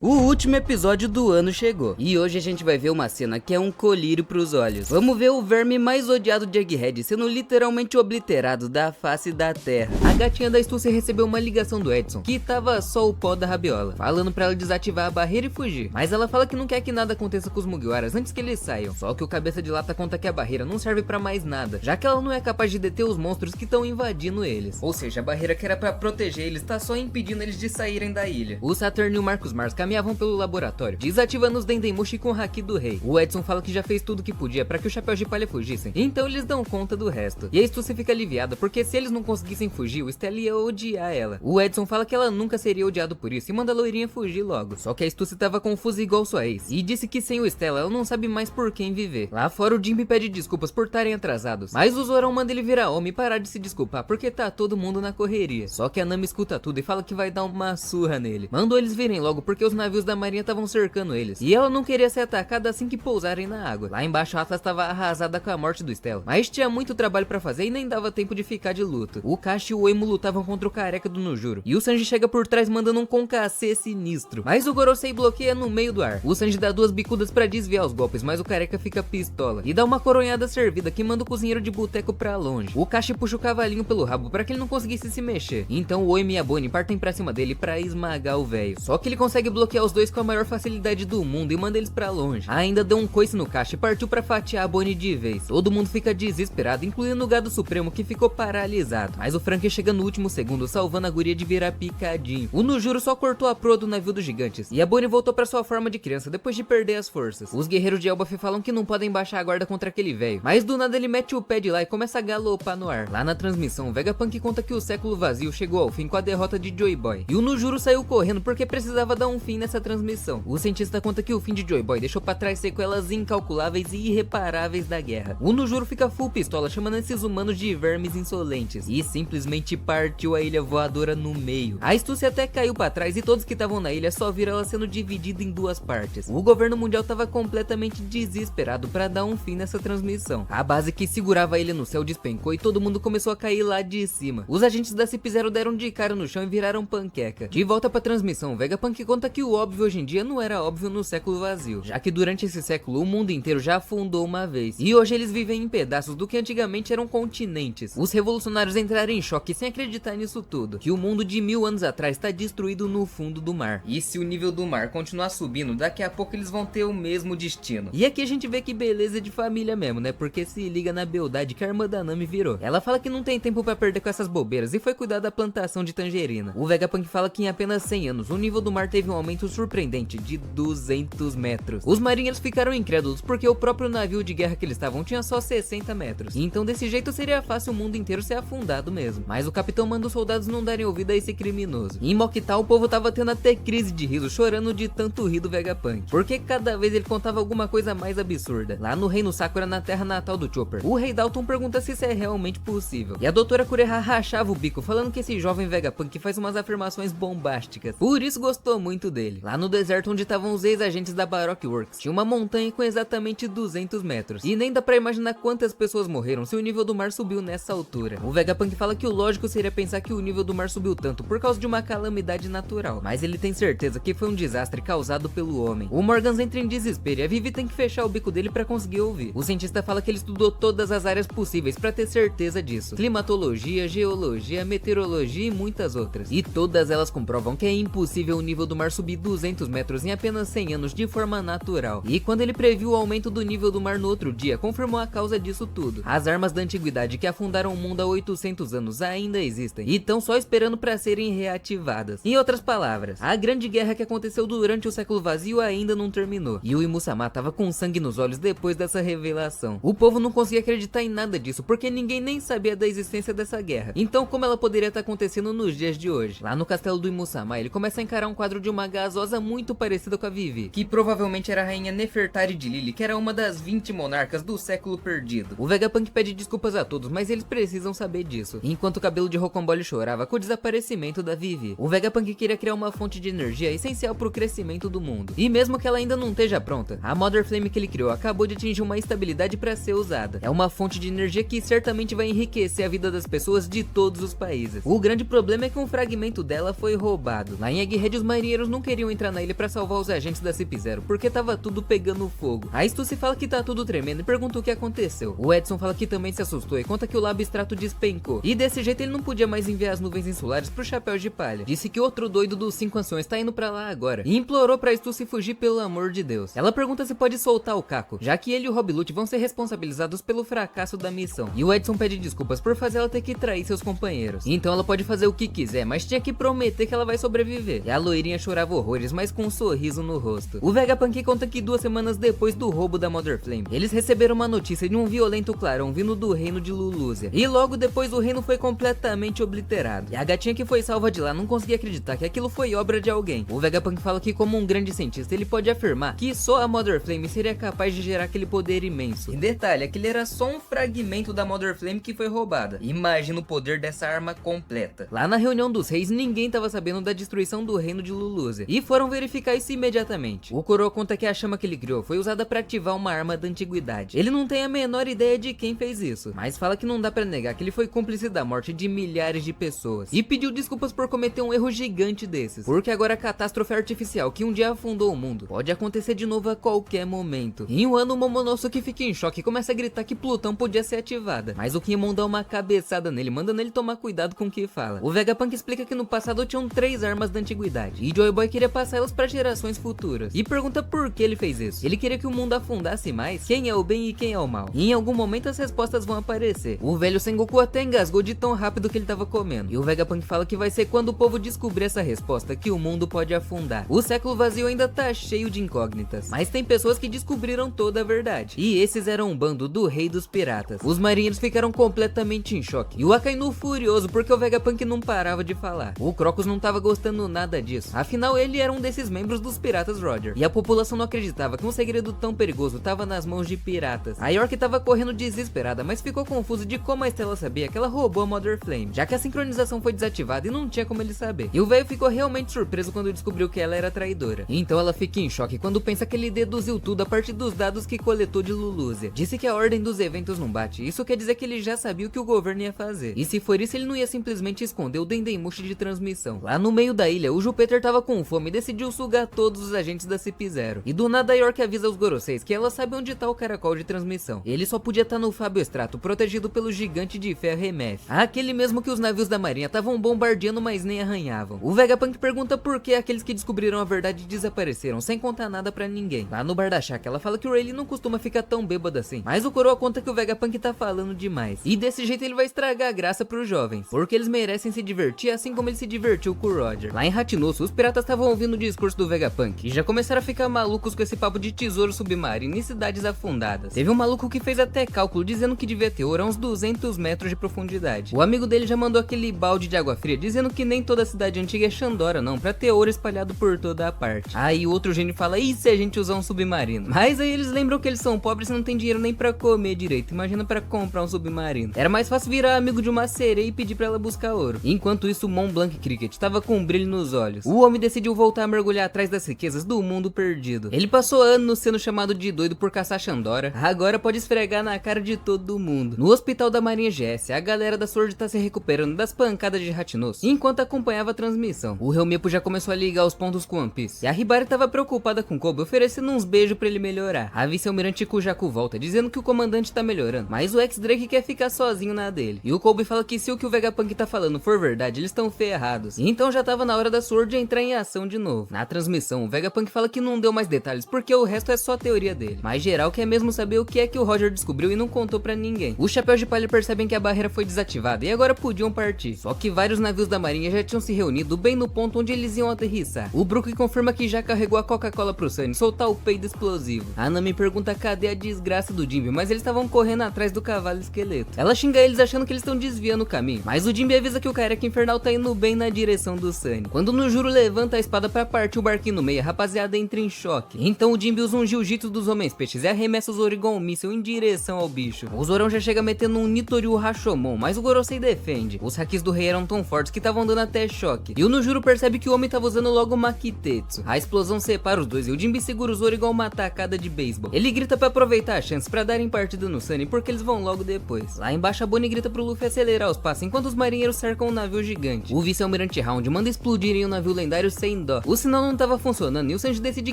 O último episódio do ano chegou, e hoje a gente vai ver uma cena que é um colírio pros olhos. Vamos ver o verme mais odiado de Egghead sendo literalmente obliterado da face da terra. A gatinha da Stussy recebeu uma ligação do Edson, que tava só o pó da rabiola, falando pra ela desativar a barreira e fugir. Mas ela fala que não quer que nada aconteça com os Mugiwaras antes que eles saiam. Só que o cabeça de lata conta que a barreira não serve pra mais nada, já que ela não é capaz de deter os monstros que estão invadindo eles. Ou seja, a barreira que era pra proteger eles tá só impedindo eles de saírem da ilha. O Saturn e o Marcus Mars caminhavam pelo laboratório, desativando os Dendemushi com o haki do rei. O Edson fala que já fez tudo que podia para que os chapéus de palha fugissem, então eles dão conta do resto. E a Stussy fica aliviada, porque se eles não conseguissem fugir, o Stella ia odiar ela. O Edson fala que ela nunca seria odiado por isso e manda a loirinha fugir logo. Só que a Stussy tava confusa igual sua ex, e disse que sem o Stella ela não sabe mais por quem viver. Lá fora o Jimmy pede desculpas por estarem atrasados, mas o Zorão manda ele virar homem e parar de se desculpar, porque tá todo mundo na correria. Só que a Nami escuta tudo e fala que vai dar uma surra nele. Mandou eles virem logo porque os navios da marinha estavam cercando eles, e ela não queria ser atacada assim que pousarem na água. Lá embaixo a Atlas estava arrasada com a morte do Stella, mas tinha muito trabalho pra fazer e nem dava tempo de ficar de luto. O Kashi e o Emo lutavam contra o careca do Nojuro, e o Sanji chega por trás mandando um concassê sinistro, mas o Gorosei bloqueia no meio do ar. O Sanji dá duas bicudas pra desviar os golpes, mas o careca fica pistola e dá uma coronhada servida que manda o cozinheiro de boteco pra longe. O Kashi puxa o cavalinho pelo rabo pra que ele não conseguisse se mexer, então o Emo e a Bonnie partem pra cima dele pra esmagar o velho. Só que ele consegue bloquear os dois com a maior facilidade do mundo e manda eles pra longe. Ainda deu um coice no Kashi e partiu pra fatiar a Bonnie de vez. Todo mundo fica desesperado, incluindo o Gado Supremo, que ficou paralisado, mas o Frank chega no último segundo, salvando a guria de virar picadinho. O Nojuro só cortou a proa do navio dos gigantes, e a Bonnie voltou pra sua forma de criança depois de perder as forças. Os guerreiros de Elbaf falam que não podem baixar a guarda contra aquele velho, mas do nada ele mete o pé de lá e começa a galopar no ar. Lá na transmissão, o Vegapunk conta que o século vazio chegou ao fim com a derrota de Joy Boy, e o Nojuro saiu correndo porque precisava dar um fim nessa transmissão. O cientista conta que o fim de Joy Boy deixou pra trás sequelas incalculáveis e irreparáveis da guerra. O Nojuro fica full pistola, chamando esses humanos de vermes insolentes, e simplesmente partiu a ilha voadora no meio. A Stussy até caiu pra trás e todos que estavam na ilha só viram ela sendo dividida em duas partes. O governo mundial tava completamente desesperado pra dar um fim nessa transmissão. A base que segurava a ilha no céu despencou e todo mundo começou a cair lá de cima. Os agentes da CIP-0 deram de cara no chão e viraram panqueca. De volta pra transmissão, Vegapunk conta que o óbvio hoje em dia não era óbvio no século vazio, já que durante esse século o mundo inteiro já afundou uma vez, e hoje eles vivem em pedaços do que antigamente eram continentes. Os revolucionários entraram em choque sem acreditar nisso tudo, que o mundo de 1000 anos atrás está destruído no fundo do mar, e se o nível do mar continuar subindo, daqui a pouco eles vão ter o mesmo destino. E aqui a gente vê que beleza de família mesmo, né, porque se liga na beldade que a irmã da Nami virou. Ela fala que não tem tempo pra perder com essas bobeiras e foi cuidar da plantação de tangerina. O Vegapunk fala que em apenas 100 anos o nível do mar teve um aumento surpreendente de 200 metros. Os marinheiros ficaram incrédulos porque o próprio navio de guerra que eles estavam tinha só 60 metros. Então desse jeito seria fácil o mundo inteiro ser afundado mesmo. Mas o capitão manda os soldados não darem ouvido a esse criminoso. Em Mokital o povo tava tendo até crise de riso, chorando de tanto rir do Vegapunk, porque cada vez ele contava alguma coisa mais absurda. Lá no reino Sakura, na terra natal do Chopper, o rei Dalton pergunta se isso é realmente possível, e a doutora Kureha rachava o bico falando que esse jovem Vegapunk faz umas afirmações bombásticas. Por isso gostou muito dele. Lá no deserto onde estavam os ex-agentes da Baroque Works, tinha uma montanha com exatamente 200 metros, e nem dá pra imaginar quantas pessoas morreram se o nível do mar subiu nessa altura. O Vegapunk fala que o lógico seria pensar que o nível do mar subiu tanto por causa de uma calamidade natural, mas ele tem certeza que foi um desastre causado pelo homem. O Morgans entra em desespero e a Vivi tem que fechar o bico dele pra conseguir ouvir. O cientista fala que ele estudou todas as áreas possíveis pra ter certeza disso: climatologia, geologia, meteorologia e muitas outras, e todas elas comprovam que é impossível o nível do mar subir 200 metros em apenas 100 anos de forma natural. E quando ele previu o aumento do nível do mar no outro dia, confirmou a causa disso tudo. As armas da antiguidade que afundaram o mundo há 800 anos ainda existem e estão só esperando para serem reativadas. Em outras palavras, a grande guerra que aconteceu durante o século vazio ainda não terminou, e o Imusama tava com sangue nos olhos depois dessa revelação. O povo não conseguia acreditar em nada disso, porque ninguém nem sabia da existência dessa guerra. Então como ela poderia estar acontecendo nos dias de hoje? Lá no castelo do Imusama, ele começa a encarar um quadro de uma gasosa muito parecida com a Vivi, que provavelmente era a rainha Nefertari de Lili, que era uma das 20 monarcas do século perdido. O Vegapunk pede desculpas a todos, mas eles precisam saber disso, enquanto o cabelo de Rocambole chorava com o desaparecimento da Vivi. O Vegapunk queria criar uma fonte de energia essencial para o crescimento do mundo, e mesmo que ela ainda não esteja pronta, a Mother Flame que ele criou acabou de atingir uma estabilidade para ser usada. É uma fonte de energia que certamente vai enriquecer a vida das pessoas de todos os países. O grande problema é que um fragmento dela foi roubado. Lá em Egghead os marinheiros nunca queriam entrar na ilha pra salvar os agentes da CP0, porque tava tudo pegando fogo. A Stussy fala que tá tudo tremendo e pergunta o que aconteceu. O Edson fala que também se assustou e conta que o lábio extrato despencou. E desse jeito ele não podia mais enviar as nuvens insulares pro chapéu de palha. Disse que outro doido dos 5 anciões tá indo pra lá agora. E implorou pra Stussy fugir, pelo amor de Deus. Ela pergunta se pode soltar o Caco, já que ele e o Rob Lute vão ser responsabilizados pelo fracasso da missão. E o Edson pede desculpas por fazer ela ter que trair seus companheiros. Então ela pode fazer o que quiser, mas tinha que prometer que ela vai sobreviver. E a loirinha chorava horrores, mas com um sorriso no rosto. O Vegapunk conta que 2 semanas depois do roubo da Mother Flame, eles receberam uma notícia de um violento clarão vindo do reino de Lulúzia. E logo depois o reino foi completamente obliterado. E a gatinha que foi salva de lá não conseguia acreditar que aquilo foi obra de alguém. O Vegapunk fala que, como um grande cientista, ele pode afirmar que só a Mother Flame seria capaz de gerar aquele poder imenso. E detalhe, aquele era só um fragmento da Mother Flame que foi roubada. Imagina o poder dessa arma completa. Lá na reunião dos reis, ninguém tava sabendo da destruição do reino de Lulúzia, e foram verificar isso imediatamente. O Coroa conta que a chama que ele criou foi usada para ativar uma arma da antiguidade. Ele não tem a menor ideia de quem fez isso, mas fala que não dá pra negar que ele foi cúmplice da morte de milhares de pessoas, e pediu desculpas por cometer um erro gigante desses, porque agora a catástrofe artificial que um dia afundou o mundo pode acontecer de novo a qualquer momento. Em um ano, o Momonosuke fica em choque e começa a gritar que Plutão podia ser ativada, mas o Kinemon dá uma cabeçada nele, mandando ele tomar cuidado com o que fala. O Vegapunk explica que no passado tinham 3 armas da antiguidade, e Joy Boy queria passar elas para gerações futuras, e pergunta por que ele fez isso. Ele queria que o mundo afundasse mais quem é o bem e quem é o mal, e em algum momento as respostas vão aparecer. O velho Sengoku até engasgou de tão rápido que ele tava comendo, e o Vegapunk fala que vai ser quando o povo descobrir essa resposta que o mundo pode afundar. O século vazio ainda tá cheio de incógnitas, mas tem pessoas que descobriram toda a verdade, e esses eram um bando do Rei dos Piratas. Os marinheiros ficaram completamente em choque, e o Akainu furioso porque o Vegapunk não parava de falar. O Crocus não tava gostando nada disso, afinal ele era um desses membros dos Piratas Roger, e a população não acreditava que um segredo tão perigoso tava nas mãos de piratas. A York tava correndo desesperada, mas ficou confuso de como a Estela sabia que ela roubou a Mother Flame, já que a sincronização foi desativada e não tinha como ele saber. E o velho ficou realmente surpreso quando descobriu que ela era traidora. Então ela fica em choque quando pensa que ele deduziu tudo a partir dos dados que coletou de Lulúzia. Disse que a ordem dos eventos não bate, isso quer dizer que ele já sabia o que o governo ia fazer. E se for isso, ele não ia simplesmente esconder o Dendemushi de transmissão. Lá no meio da ilha, o Júpiter tava com fome e decidiu sugar todos os agentes da CP0. E do nada a York avisa os Goroseis que ela sabe onde tá o caracol de transmissão. Ele só podia estar no Fábio Estrato, protegido pelo gigante de ferro Remef, aquele mesmo que os navios da marinha estavam bombardeando, mas nem arranhavam. O Vegapunk pergunta por que aqueles que descobriram a verdade desapareceram, sem contar nada pra ninguém. Lá no bar da Shaka, ela fala que o Rayleigh não costuma ficar tão bêbado assim, mas o Coroa conta que o Vegapunk tá falando demais, e desse jeito ele vai estragar a graça pros jovens, porque eles merecem se divertir assim como ele se divertiu com o Roger. Lá em Hatinosu, os piratas estavam ouvindo o discurso do Vegapunk, e já começaram a ficar malucos com esse papo de tesouro submarino e cidades afundadas. Teve um maluco que fez até cálculo dizendo que devia ter ouro a uns 200 metros de profundidade. O amigo dele já mandou aquele balde de água fria dizendo que nem toda cidade antiga é Xandora não, pra ter ouro espalhado por toda a parte. Aí o outro gênio fala, e se a gente usar um submarino? Mas aí eles lembram que eles são pobres e não tem dinheiro nem pra comer direito, imagina pra comprar um submarino. Era mais fácil virar amigo de uma sereia e pedir pra ela buscar ouro. Enquanto isso, o Mont Blanc Cricket tava com um brilho nos olhos. O homem decidiu voltar a mergulhar atrás das riquezas do mundo perdido. Ele passou anos sendo chamado de doido por caçar Xandora, agora pode esfregar na cara de todo mundo. No hospital da Marinha GS, a galera da Sword tá se recuperando das pancadas de Hatinosu, enquanto acompanhava a transmissão. O Helmepo já começou a ligar os pontos com One Piece, e a Hibari tava preocupada com Kobe, oferecendo uns beijos pra ele melhorar. A vice-almirante Kujaku volta, dizendo que o comandante tá melhorando, mas o ex-Drake quer ficar sozinho na dele. E o Kobe fala que se o que o Vegapunk tá falando for verdade, eles estão ferrados. Então já tava na hora da Sword entrar em ação de novo. Na transmissão, o Vegapunk fala que não deu mais detalhes, porque o resto é só teoria dele. Mas geral quer mesmo saber o que é que o Roger descobriu e não contou pra ninguém. Os chapéus de palha percebem que a barreira foi desativada e agora podiam partir. Só que vários navios da marinha já tinham se reunido bem no ponto onde eles iam aterrissar. O Brook confirma que já carregou a Coca-Cola pro Sunny soltar o peido explosivo. A Nami pergunta cadê a desgraça do Jinbe, mas eles estavam correndo atrás do cavalo esqueleto. Ela xinga eles achando que eles estão desviando o caminho, mas o Jinbe avisa que o careca infernal tá indo bem na direção do Sunny. Quando no Juro levanta a espada pra partir o barquinho no meio, a rapaziada entra em choque. Então o Jinbe usa um jiu-jitsu dos homens peixes e arremessa o Zoro igual um míssil em direção ao bicho. O Zorão já chega metendo um Nitoryu Rashomon, mas o Gorosei defende. Os hakis do rei eram tão fortes que estavam dando até choque. E o Nojuro percebe que o homem tava usando logo o Makitetsu. A explosão separa os dois e o Jinbe segura o Zoro igual uma tacada de beisebol. Ele grita pra aproveitar a chance pra darem partida no Sunny, porque eles vão logo depois. Lá embaixo a Bonnie grita pro Luffy acelerar os passos enquanto os marinheiros cercam um navio gigante. O vice-almirante Round manda explodirem o navio lendário sem sem dó. O sinal não tava funcionando e o Sanji decide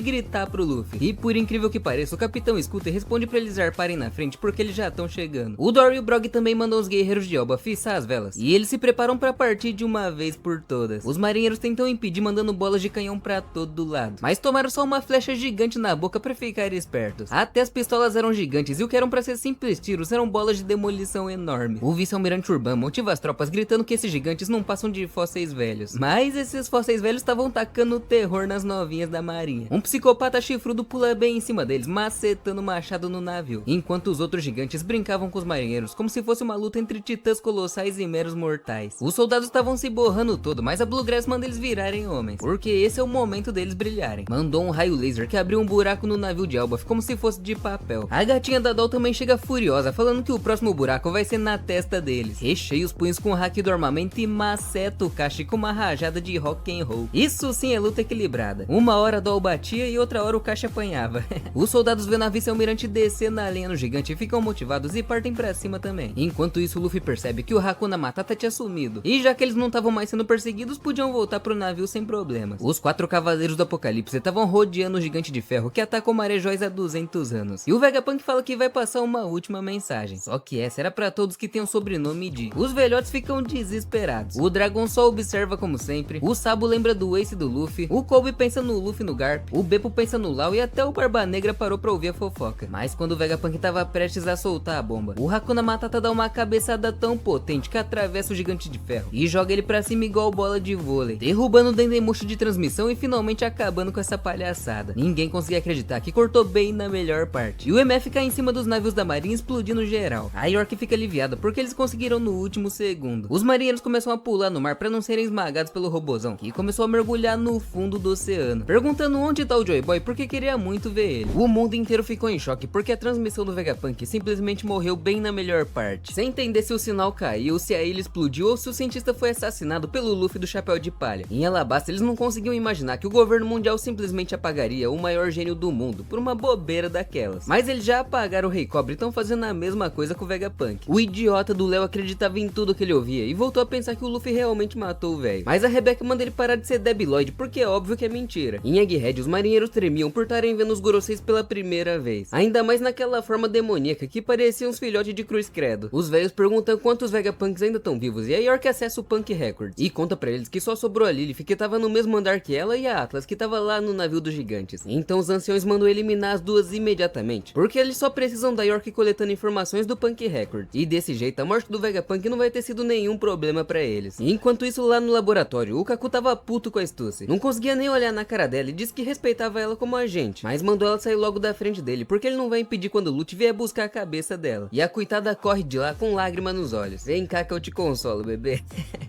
gritar pro Luffy. E por incrível que pareça, o capitão escuta e responde pra eles zarparem na frente porque eles já estão chegando. O Dory e o Brog também mandam os guerreiros de Elba fissar as velas. E eles se preparam pra partir de uma vez por todas. Os marinheiros tentam impedir mandando bolas de canhão pra todo lado. Mas tomaram só uma flecha gigante na boca pra ficar espertos. Até as pistolas eram gigantes e o que eram pra ser simples tiros eram bolas de demolição enorme. O vice-almirante Urban motiva as tropas gritando que esses gigantes não passam de fósseis velhos. Mas esses fósseis velhos estavam tacando terror nas novinhas da marinha. Um psicopata chifrudo pula bem em cima deles, macetando o machado no navio. Enquanto os outros gigantes brincavam com os marinheiros como se fosse uma luta entre titãs colossais e meros mortais. Os soldados estavam se borrando todo, mas a Bluegrass manda eles virarem homens, porque esse é o momento deles brilharem. Mandou um raio laser que abriu um buraco no navio de Elbaf como se fosse de papel. A gatinha da Doll também chega furiosa, falando que o próximo buraco vai ser na testa deles. Recheia os punhos com o hack do armamento e maceta o Kashi com uma rajada de rock and roll. Isso sim é luta equilibrada. Uma hora a Doll batia e outra hora o Kashi apanhava. Os soldados vendo a vice-almirante descer na lenha no gigante ficam motivados e partem pra cima também. Enquanto isso, o Luffy percebe que o Hakuna Matata tinha sumido. E já que eles não estavam mais sendo perseguidos, podiam voltar pro navio sem problemas. Os 4 cavaleiros do Apocalipse estavam rodeando o gigante de ferro que atacou Marejóis há 200 anos. E o Vegapunk fala que vai passar uma última mensagem. Só que essa era pra todos que têm o sobrenome de. Os velhotes ficam desesperados. O Dragon só observa como sempre. O Sabo lembra do Ace do Luffy. O Kobe pensa no Luffy no Garp. O Beppo pensa no Lau e até o Barba Negra parou pra ouvir a fofoca. Mas quando o Vegapunk tava prestes a soltar a bomba, o Hakuna Matata dá uma cabeçada tão potente que atravessa o gigante de ferro e joga ele pra cima igual bola de vôlei, derrubando o Dendemushi de transmissão e finalmente acabando com essa palhaçada. Ninguém conseguia acreditar que cortou bem na melhor parte. E o MF cai em cima dos navios da marinha explodindo geral. A York fica aliviada porque eles conseguiram no último segundo. Os marinheiros começam a pular no mar pra não serem esmagados pelo robozão, que começou a mergulhar no fundo do oceano, perguntando onde tá o Joy Boy porque queria muito ver ele. O mundo inteiro ficou em choque porque a transmissão do Vegapunk simplesmente morreu bem na melhor parte, sem entender se o sinal caiu, se a ilha explodiu ou se o cientista foi assassinado pelo Luffy do Chapéu de Palha. Em Alabasta eles não conseguiam imaginar que o governo mundial simplesmente apagaria o maior gênio do mundo por uma bobeira daquelas. Mas eles já apagaram o Rei Cobre e estão fazendo a mesma coisa com o Vegapunk. O idiota do Léo acreditava em tudo que ele ouvia e voltou a pensar que o Luffy realmente matou o velho. Mas a Rebecca manda ele parar de ser debilóide porque é óbvio que é mentira. Em Egghead os marinheiros tremiam por estarem vendo os Goroseis pela primeira vez, ainda mais naquela forma demoníaca que parecia uns filhotes de cruz credo. Os velhos perguntam quantos Vegapunks ainda estão vivos e a York acessa o Punk Records e conta pra eles que só sobrou a Lilith que tava no mesmo andar que ela e a Atlas que tava lá no navio dos gigantes. Então os anciões mandam eliminar as duas imediatamente, porque eles só precisam da York coletando informações do Punk Records. E desse jeito a morte do Vegapunk não vai ter sido nenhum problema pra eles. E enquanto isso lá no laboratório, o Kaku tava puto com a Stussy. Não conseguia nem olhar na cara dela e disse que respeitava ela como agente, mas mandou ela sair logo da frente dele, porque ele não vai impedir quando o Lute vier buscar a cabeça dela. E a coitada corre de lá com lágrima nos olhos. Vem cá que eu te consolo, bebê.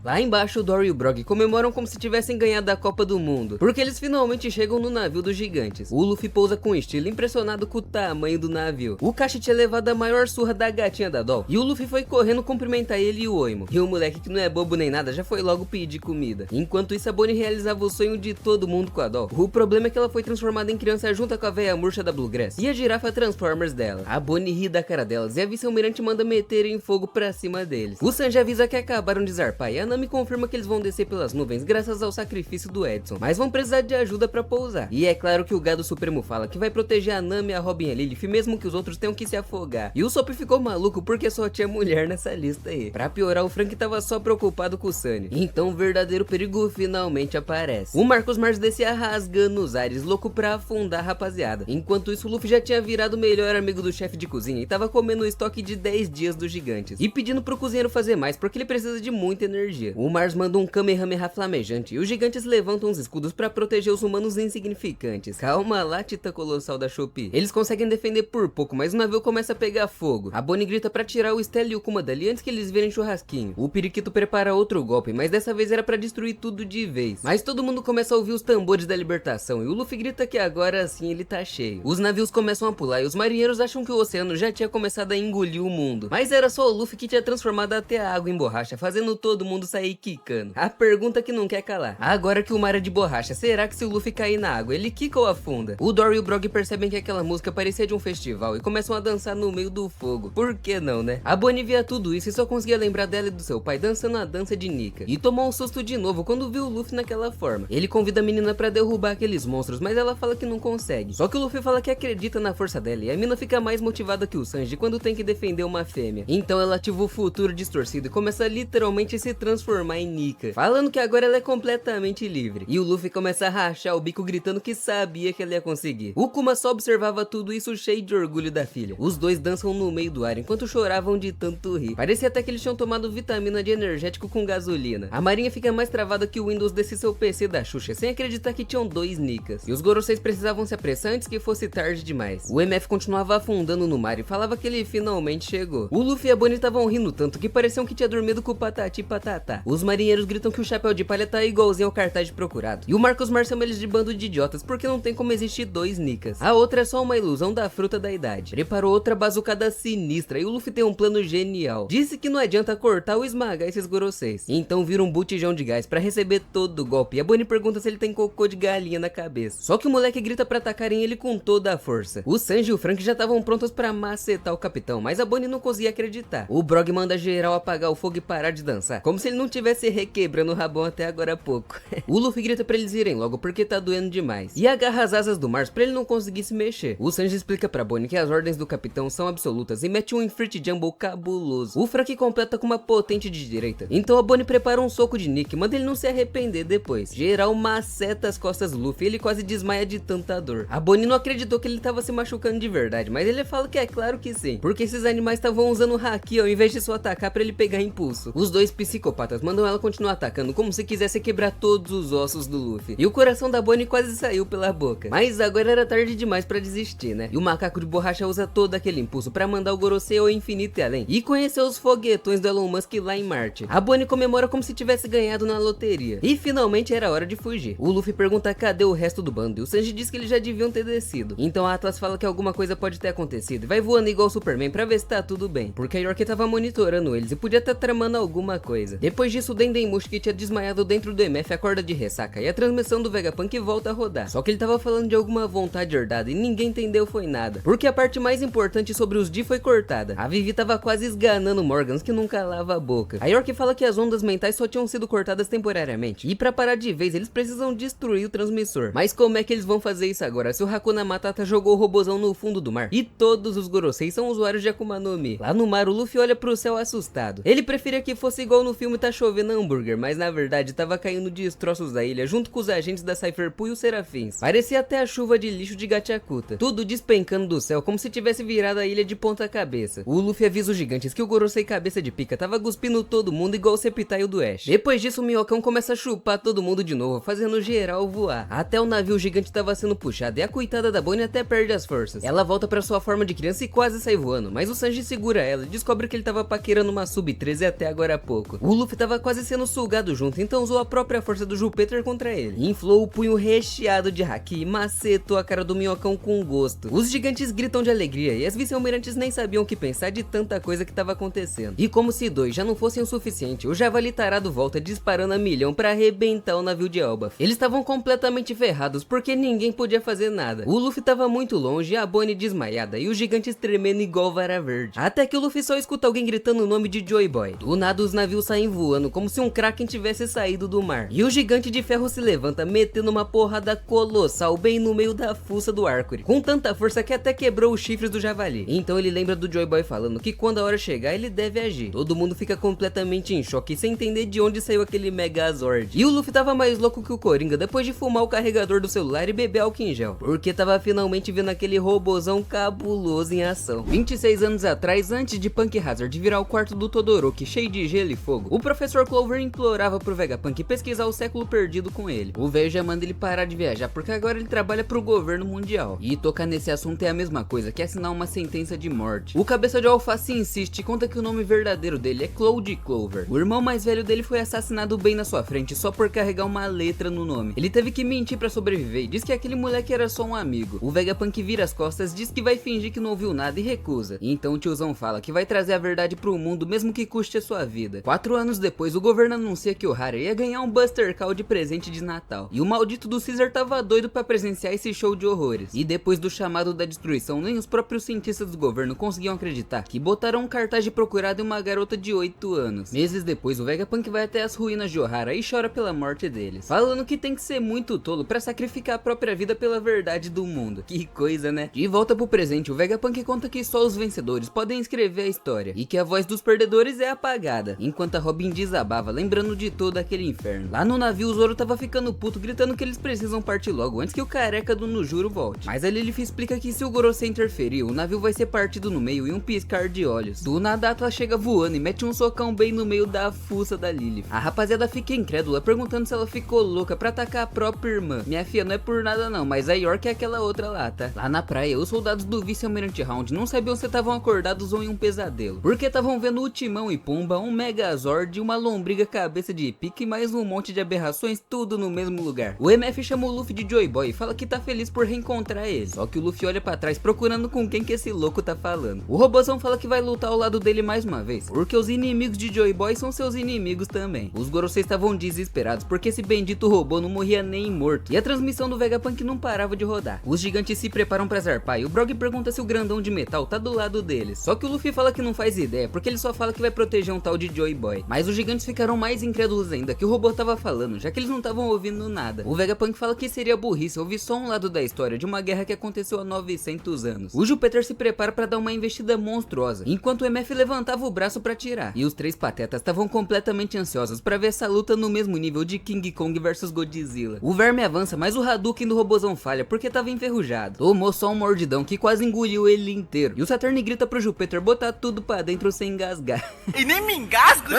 Lá embaixo o Dory e o Brog comemoram como se tivessem ganhado a Copa do Mundo, porque eles finalmente chegam no navio dos gigantes. O Luffy pousa com estilo, impressionado com o tamanho do navio. O Kashi tinha levado a maior surra da gatinha da Doll, e o Luffy foi correndo cumprimentar ele e o Oimo. E o moleque que não é bobo nem nada já foi logo pedir comida. Enquanto isso a Bonnie realizava o sonho de todo mundo com a Doll. O problema é que ela foi transformada em criança junto com a velha murcha da Bluegrass e a girafa Transformers dela. A Bonnie ri da cara delas e a vice-almirante manda meterem fogo pra cima deles. O Sanji avisa que acabaram de zarpar e a Nami confirma que eles vão descer pelas nuvens graças ao sacrifício do Edson, mas vão precisar de ajuda pra pousar. E é claro que o Gado Supremo fala que vai proteger a Nami, a Robin e a Lilith mesmo que os outros tenham que se afogar. E o Sop ficou maluco porque só tinha mulher nessa lista aí. Pra piorar, o Frank tava só preocupado com o Sunny. Então o verdadeiro perigo finalmente aparece. O Marcos Mars descia rasgando os ares, louco pra afundar a rapaziada. Enquanto isso, o Luffy já tinha virado o melhor amigo do chefe de cozinha e tava comendo o estoque de 10 dias dos gigantes. E pedindo pro cozinheiro fazer mais porque ele precisa de muita energia. O Mars manda um Kamehameha flamejante e os gigantes levantam os escudos pra proteger os humanos insignificantes. Calma lá, Tita Colossal da Shopee. Eles conseguem defender por pouco, mas o navio começa a pegar fogo. A Bonnie grita pra tirar o Stella e o Kuma dali antes que eles virem churrasquinho. O Periquito prepara outro golpe, mas dessa vez era pra destruir tudo de vez. Mas todo mundo começa a ouvir os tambores da libertação e o Luffy grita que agora sim ele tá cheio. Os navios começam a pular e os marinheiros acham que o oceano já tinha começado a engolir o mundo. Mas era só o Luffy que tinha transformado até a água em borracha, fazendo todo mundo sair quicando. A pergunta que não quer calar. Agora que o mar é de borracha, será que se o Luffy cair na água, ele quica ou afunda? O Dory e o Brog percebem que aquela música parecia de um festival e começam a dançar no meio do fogo. Por que não, né? A Bonnie via tudo isso e só conseguia lembrar dela e do seu pai dançando a dança de Nika. E tomou um susto de novo quando viu o Luffy naquela forma. Ele convida a menina pra derrubar aqueles monstros, mas ela fala que não consegue. Só que o Luffy fala que acredita na força dela e a mina fica mais motivada que o Sanji quando tem que defender uma fêmea. Então ela ativa o futuro distorcido e começa a literalmente se transformar em Nika, falando que agora ela é completamente livre. E o Luffy começa a rachar o bico gritando que sabia que ela ia conseguir. O Kuma só observava tudo isso cheio de orgulho da filha. Os dois dançam no meio do ar enquanto choravam de tanto rir. Parecia até que eles tinham tomado vitamina de energético com gasolina. A Marinha fica mais travada que o Windows desse seu PC da Xuxa, sem acreditar que tinham 2 Nikas. E os Goroseis precisavam se apressar antes que fosse tarde demais. O MF continuava afundando no mar e falava que ele finalmente chegou. O Luffy e a Bonnie estavam rindo tanto que pareciam que tinha dormido com o Patati Patatá. Os marinheiros gritam que o chapéu de palha tá igualzinho ao cartaz de procurado. E o Marcos Mar chama eles de bando de idiotas porque não tem como existir 2 Nikas. A outra é só uma ilusão da fruta da idade. Preparou outra bazucada sinistra e o Luffy tem um plano genial. Disse que não adianta cortar ou esmagar esses Goroseis. Então vira um botijão de gás pra receber todo o golpe. E a Bonnie pergunta se ele tem cocô de galinha na cabeça. Só que o moleque grita pra atacarem ele com toda a força. O Sanji e o Frank já estavam prontos pra macetar o capitão, mas a Bonnie não conseguia acreditar. O Brog manda geral apagar o fogo e parar de dançar, como se ele não tivesse requebrando o rabão até agora há pouco. O Luffy grita pra eles irem logo porque tá doendo demais. E agarra as asas do Mars pra ele não conseguir se mexer. O Sanji explica pra Bonnie que as ordens do capitão são absolutas e mete um Infrit Jumble cabuloso. O Frank completa com uma potente de direita. Então a Bonnie prepara um soco de Nick, manda ele não se arrepender depois. Geral maceta as costas do Luffy e ele quase desmaia de tanta dor. A Bonnie não acreditou que ele tava se machucando de verdade, mas ele fala que é claro que sim, porque esses animais estavam usando o haki ao invés de só atacar pra ele pegar impulso. Os dois psicopatas mandam ela continuar atacando como se quisesse quebrar todos os ossos do Luffy. E o coração da Bonnie quase saiu pela boca. Mas agora era tarde demais pra desistir, né? E o macaco de borracha usa todo aquele impulso pra mandar o Gorosei ao infinito e além e conhecer os foguetões do Elon Musk lá em Marte. A Bonnie comemora como se tivesse ganhado na loteria. E finalmente era hora de fugir. O Luffy pergunta cadê o resto do bando e o Sanji diz que eles já deviam ter descido. Então a Atlas fala que alguma coisa pode ter acontecido e vai voando igual o Superman pra ver se tá tudo bem, porque a York tava monitorando eles e podia estar tramando alguma coisa. Depois disso, o Dendemushi, que tinha desmaiado dentro do MF, acorda de ressaca e a transmissão do Vegapunk volta a rodar. Só que ele tava falando de alguma vontade herdada e ninguém entendeu foi nada, porque a parte mais importante sobre os Di foi cortada. A Vivi tava quase esganando Morgans, que nunca lava a boca. A York fala que as ondas mentais só tinham sido cortadas temporariamente e pra parar de vez eles precisam destruir o transmissor. Mas como é que eles vão fazer isso agora se o Hakuna Matata jogou o robozão no fundo do mar e todos os Goroseis são usuários de Akuma no Mi? Lá no mar o Luffy olha pro céu assustado. Ele preferia que fosse igual no filme Tá Chovendo Hambúrguer, mas na verdade tava caindo destroços da ilha junto com os agentes da Cypher Pool e os Serafins. Parecia até a chuva de lixo de Gachakuta, tudo despencando do céu como se tivesse virado a ilha de ponta cabeça. O Luffy avisa os gigantes que o Gorosei cabeça de pica tava cuspindo todo mundo igual o Sepitaio do Ash. Depois disso o Minhocão começa a chupar todo mundo de novo, fazendo geral voar. Até o navio gigante tava sendo puxado e a coitada da Bonnie até perde as forças. Ela volta pra sua forma de criança e quase sai voando, mas o Sanji segura ela e descobre que ele tava paquerando uma Sub-13 até agora há pouco. O Luffy tava quase sendo sugado junto, então usou a própria força do Jupiter contra ele. Inflou o punho recheado de haki e macetou a cara do Minhocão com gosto. Os gigantes gritam de alegria e as vice-almirantes nem sabiam o que pensar de tanta coisa que tava acontecendo. E como se 2 já não fossem o suficiente, o Javali tarado volta disparando a milhão pra arrebentar o navio de Elbaf. Eles estavam completamente ferrados porque ninguém podia fazer nada. O Luffy tava muito longe, a Bonnie desmaiada e os gigantes tremendo igual vara verde. Até que o Luffy só escuta alguém gritando o nome de Joy Boy. Do nada os navios saem voando como se um Kraken tivesse saído do mar. E o gigante de ferro se levanta metendo uma porrada colossal bem no meio da fuça do Arcuri, com tanta força que até quebrou os chifres do javali. Então ele lembra do Joy Boy falando que quando a hora chegar ele deve agir. Todo mundo fica completamente em choque sem entender de onde saiu aquele Megazord. E o Luffy tava mais louco que o Coringa depois de fumar o carregador do celular e beber álcool em gel, porque tava finalmente vendo aquele robozão cabuloso em ação. 26 anos atrás, antes de Punk Hazard virar o quarto do Todoroki cheio de gelo e fogo, o professor Clover implorava pro Vegapunk pesquisar o século perdido com ele. O velho já manda ele parar de viajar porque agora ele trabalha pro governo mundial. E tocar nesse assunto é a mesma coisa que assinar uma sentença de morte. O cabeça de alface insiste e conta que o nome verdadeiro dele é Cloud Clover. O irmão mais velho dele foi assassinado bem na sua frente só por carregar uma letra no nome. Ele teve que mentir pra sobreviver e diz que aquele moleque era só um amigo. O Vegapunk vira as costas, diz que vai fingir que não ouviu nada e recusa. E então o tiozão fala que vai trazer a verdade pro mundo mesmo que custe a sua vida. 4 anos depois, o governo anuncia que o Hara ia ganhar um Buster Call de presente de Natal. E o maldito do Caesar tava doido pra presenciar esse show de horrores. E depois do chamado da destruição, nem os próprios cientistas do governo conseguiam acreditar que botaram um cartaz de procurado em uma garota de 8 anos. Meses depois, o Vegapunk vai até as ruínas de Ohara e chora pela morte dele. eles, falando que tem que ser muito tolo pra sacrificar a própria vida pela verdade do mundo. Que coisa, né? De volta pro presente, o Vegapunk conta que só os vencedores podem escrever a história e que a voz dos perdedores é apagada, enquanto a Robin desabava, lembrando de todo aquele inferno. Lá no navio, o Zoro tava ficando puto, gritando que eles precisam partir logo antes que o careca do Nojuro volte. Mas a Lilith explica que se o Gorosei interferir, o navio vai ser partido no meio em um piscar de olhos. Do nada, a Atlas chega voando e mete um socão bem no meio da fuça da Lilith. A rapaziada fica incrédula, perguntando se ela ficou louca pra atacar a própria irmã. Minha filha, não é por nada não, mas a York é aquela outra lá, tá? Lá na praia, os soldados do vice-almirante Round não sabiam se estavam acordados ou em um pesadelo, porque estavam vendo o Timão e Pumba, um Megazord, uma lombriga cabeça de pique e mais um monte de aberrações, tudo no mesmo lugar. O MF chama o Luffy de Joy Boy e fala que tá feliz por reencontrar ele, só que o Luffy olha pra trás procurando com quem que esse louco tá falando. O Robozão fala que vai lutar ao lado dele mais uma vez, porque os inimigos de Joy Boy são seus inimigos também. Os Gorosei estavam desesperados porque esse bendito robô não morria nem morto, e a transmissão do Vegapunk não parava de rodar. Os gigantes se preparam pra zarpar e o Brog pergunta se o grandão de metal tá do lado deles, só que o Luffy fala que não faz ideia, porque ele só fala que vai proteger um tal de Joy Boy. Mas os gigantes ficaram mais incrédulos ainda que o robô tava falando, já que eles não estavam ouvindo nada. O Vegapunk fala que seria burrice ouvir só um lado da história de uma guerra que aconteceu há 900 anos. O Júpiter se prepara pra dar uma investida monstruosa, enquanto o MF levantava o braço pra tirar. E os três patetas estavam completamente ansiosos pra ver essa luta no mesmo nível de King Kong versus Godzilla. O verme avança, mas o Hadouken do robozão falha porque tava enferrujado. Tomou só um mordidão que quase engoliu ele inteiro. E o Saturn grita pro Júpiter botar tudo pra dentro sem engasgar. E nem me engasgo!